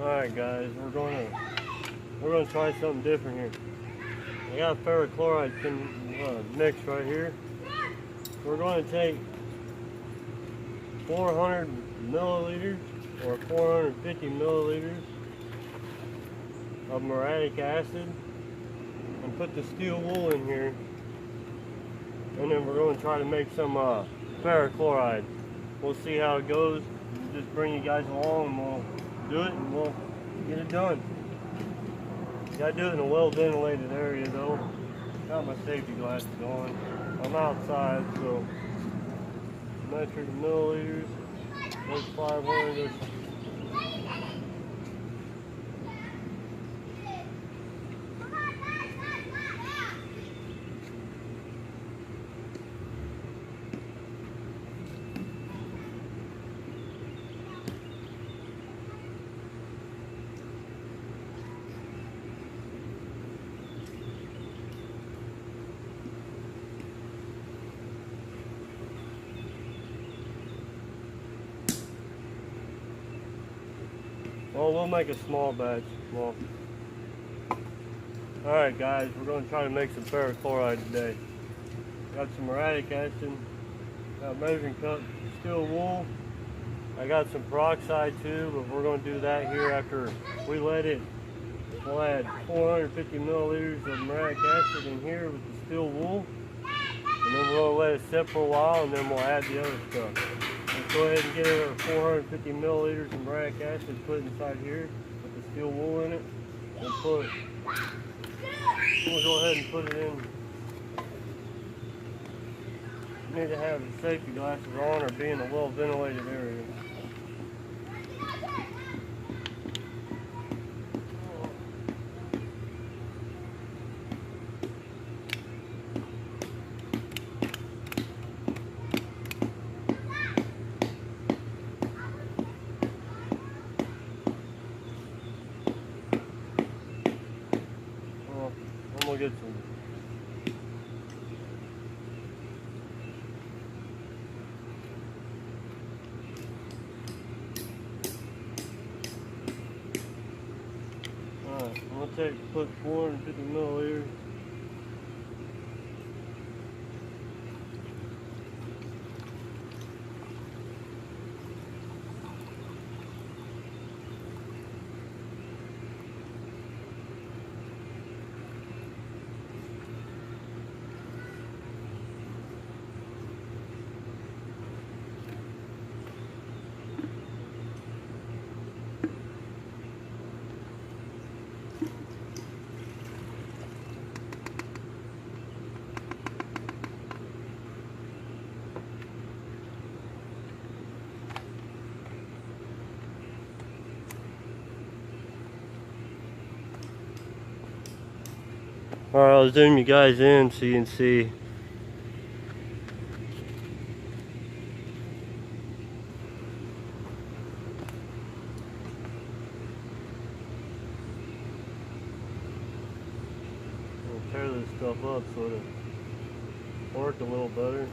Alright guys, we're gonna try something different here. I got ferric chloride mix right here. We're going to take 400 milliliters or 450 milliliters of muriatic acid and put the steel wool in here, and then we're going to try to make some ferric chloride. We'll see how it goes. We'll just bring you guys along and we'll do it and we'll get it done. Gotta do it in a well ventilated area though. Got my safety glasses on. I'm outside, so metric milliliters. There's 500. Well, we'll make a small batch. Well, alright guys, we're going to try to make some ferric chloride today. Got some muriatic acid, got a measuring cup, steel wool. I got some peroxide too, but we're going to do that here after we let it. We'll add 450 milliliters of muriatic acid in here with the steel wool. And then we're going to let it sit for a while and then we'll add the other stuff. Let's go ahead and get our 450 milliliters of muriatic acid put inside here with the steel wool in it. We'll go ahead and put it in. You need to have the safety glasses on or be in a well ventilated area. We'll get some. Alright, I'm going to put 450 milliliters. Alright, I'll zoom you guys in so you can see. I'll tear this stuff up so it'll work a little better.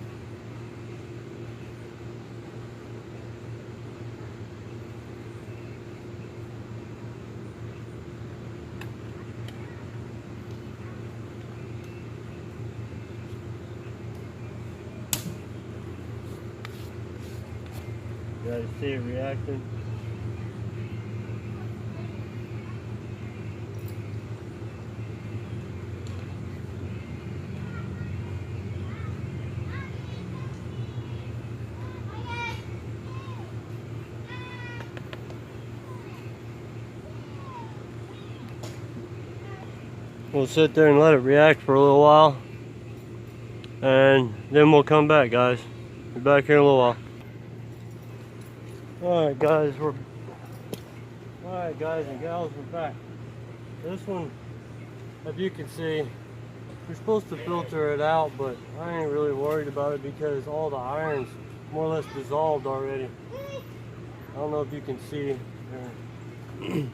You guys see it reacting? We'll sit there and let it react for a little while, and then we'll come back, guys. Be back here in a little while. Alright guys, and gals, we're back. This one, if you can see, you're supposed to filter it out, but I ain't really worried about it because all the iron's more or less dissolved already. I don't know if you can see here.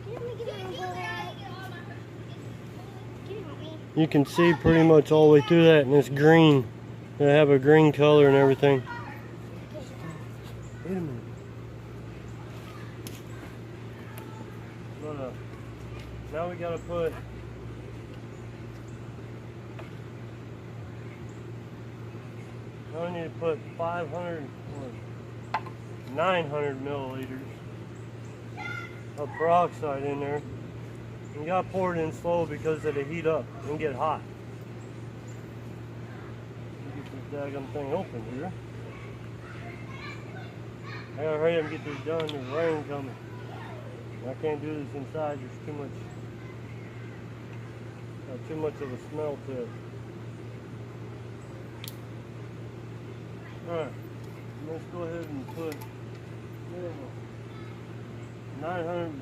You can see pretty much all the way through that, and it's green. They have a green color and everything. Wait a minute. Now we gotta put 500 or 900 milliliters of peroxide in there. You gotta pour it in slow because it'll heat up and get hot. Get this daggum thing open here. I gotta hurry up and get this done. There's rain coming. I can't do this inside. There's too much of a smell to it. Alright, let's go ahead and put 900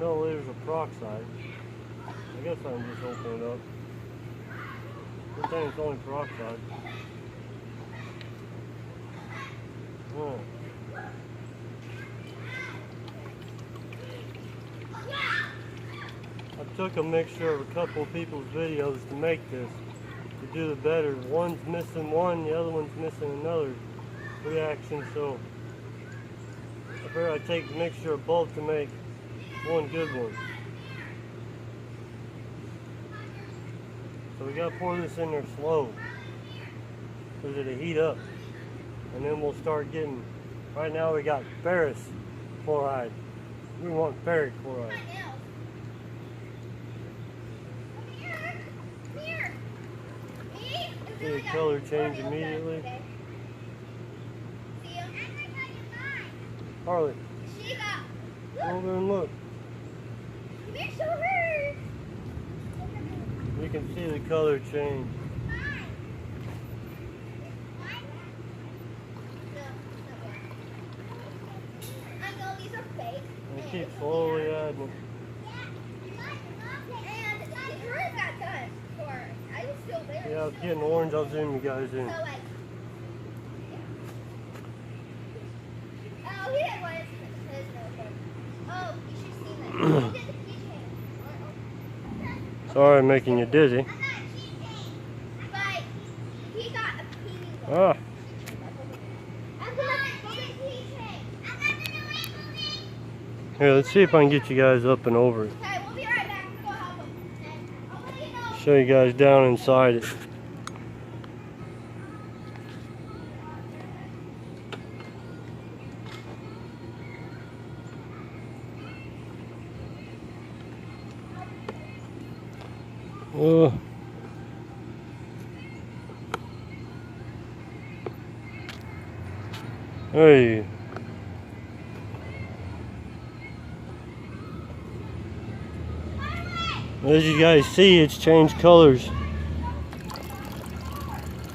milliliters of peroxide. I guess I can just open it up. Good thing it's only peroxide. Oh. I took a mixture of a couple of people's videos to make this, to do the better. One's missing one, the other one's missing another reaction, so I figured I'd take the mixture of both to make one good one. So we gotta pour this in there slow, because it'll heat up. And then we'll start getting, right now we got ferrous chloride. We want ferric chloride. See the color change immediately. Harley, go over and look. You can see the color change. And keep slowly adding it. Yeah, it's getting orange. I'll zoom you guys in. Sorry, I'm making you dizzy. Ah. Here, let's see if I can get you guys up and over it. Show you guys down inside it. Hey. As you guys see, it's changed colors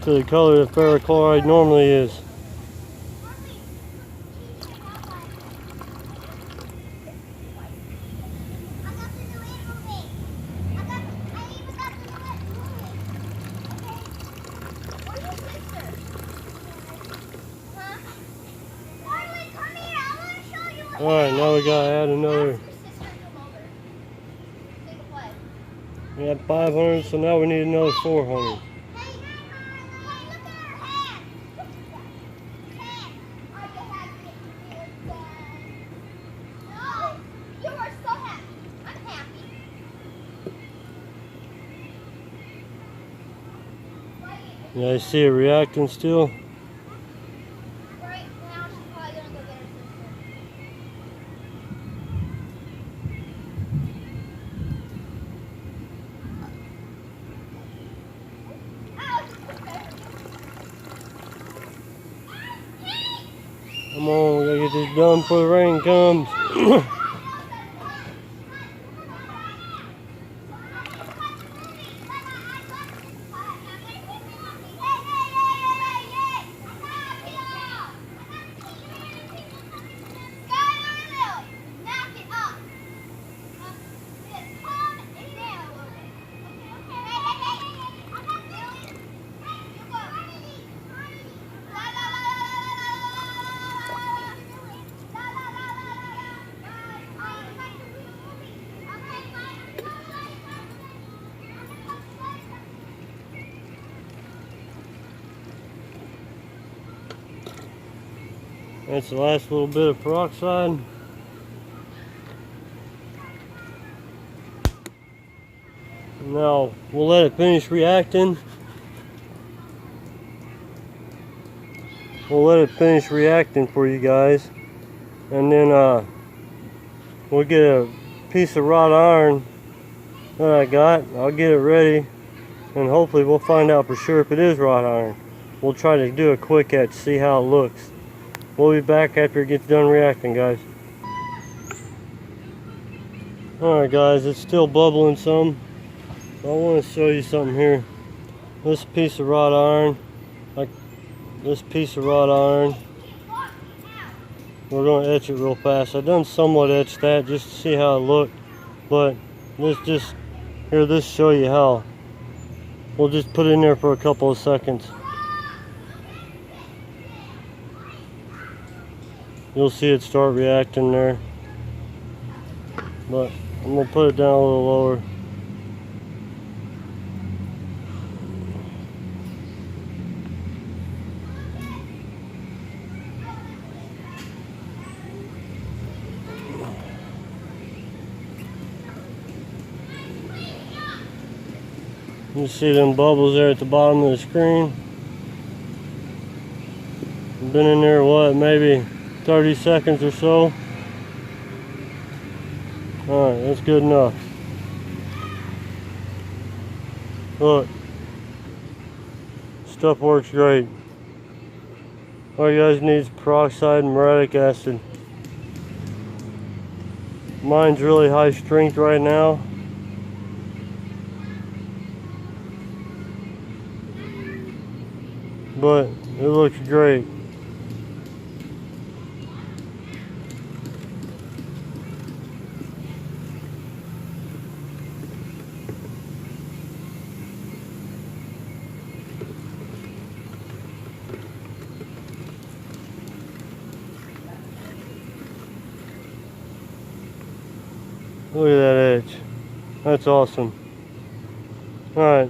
to the color that ferric chloride normally is. Alright, now we gotta add another. We had 500, so now we need another 400. You guys see it reacting still? Come on, we gotta get this done before the rain comes. That's the last little bit of peroxide. Now we'll let it finish reacting. We'll let it finish reacting for you guys, and then we'll get a piece of wrought iron that I got. I'll get it ready, and hopefully we'll find out for sure if it is wrought iron. We'll try to do a quick etch, see how it looks. We'll be back after it gets done reacting, guys. Alright guys, it's still bubbling some. I want to show you something here. This piece of wrought iron, like this piece of wrought iron, we're going to etch it real fast. I done somewhat etched that just to see how it looked, but let's just, here, this show you how. We'll just put it in there for a couple of seconds. You'll see it start reacting there, but I'm going to put it down a little lower. You see them bubbles there at the bottom of the screen. Been in there, what, maybe 30 seconds or so. Alright, that's good enough. Look, stuff works great. All you guys need is peroxide and muriatic acid. Mine's really high strength right now. But it looks great. Look at that edge. That's awesome. Alright.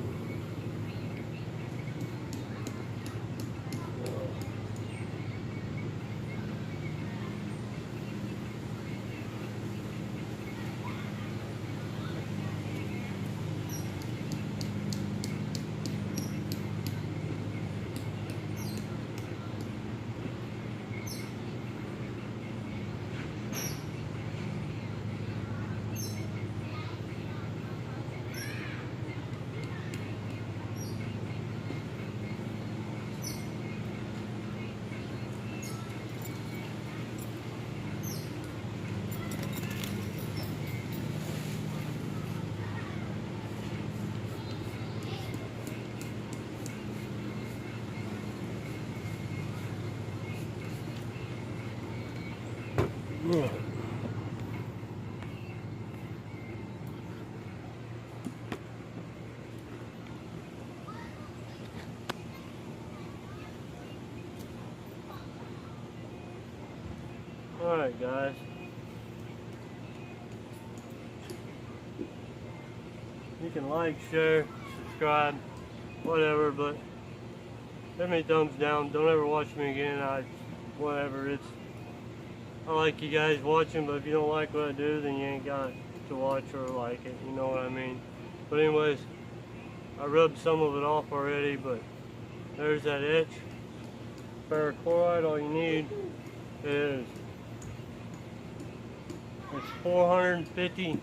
Alright guys, you can like, share, subscribe, whatever, but give me a thumbs down. Don't ever watch me again. Whatever, I like you guys watching, but if you don't like what I do, then you ain't got to watch or like it, you know what I mean. But anyways, I rubbed some of it off already, but there's that etch. Ferric chloride, all you need is, it's 450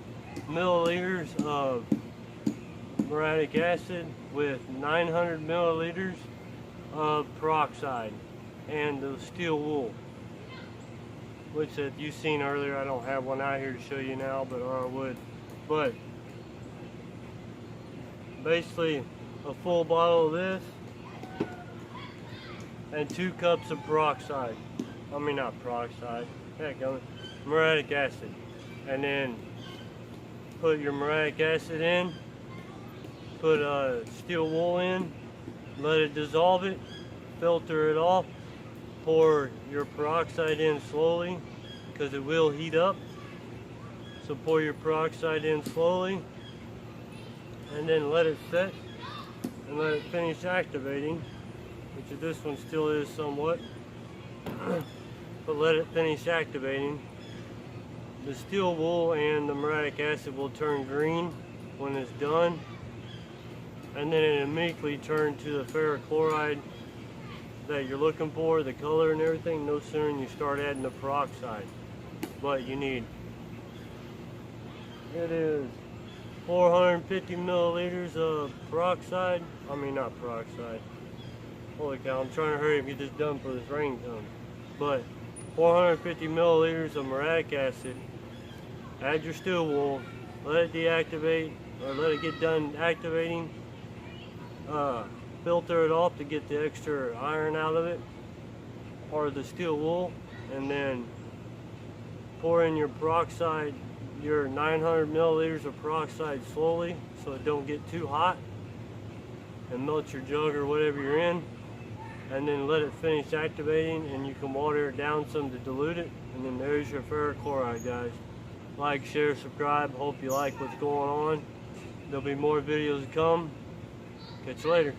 milliliters of muriatic acid with 900 milliliters of peroxide and the steel wool, which if you've seen earlier, I don't have one out here to show you now, but or I would. But basically a full bottle of this and 2 cups of peroxide. I mean, not peroxide, heck, muriatic acid. And then put your muriatic acid in, put steel wool in, let it dissolve it, filter it off, pour your peroxide in slowly because it will heat up. So pour your peroxide in slowly and then let it set and let it finish activating, which this one still is somewhat, but let it finish activating. The steel wool and the muriatic acid will turn green when it's done, and then it immediately turned to the ferric chloride that you're looking for, the color and everything, no sooner than you start adding the peroxide. But you need, it is 450 milliliters of peroxide. I mean, not peroxide. Holy cow, I'm trying to hurry up and get this done before this rain comes. But 450 milliliters of muriatic acid. Add your steel wool, let it deactivate, or let it get done activating. Filter it off to get the extra iron out of it, or the steel wool, and then pour in your peroxide, your 900 milliliters of peroxide slowly so it don't get too hot, and melt your jug or whatever you're in, and then let it finish activating, and you can water it down some to dilute it, and then there's your ferric chloride, guys. Like, share, subscribe. Hope you like what's going on. There'll be more videos to come. Catch you later.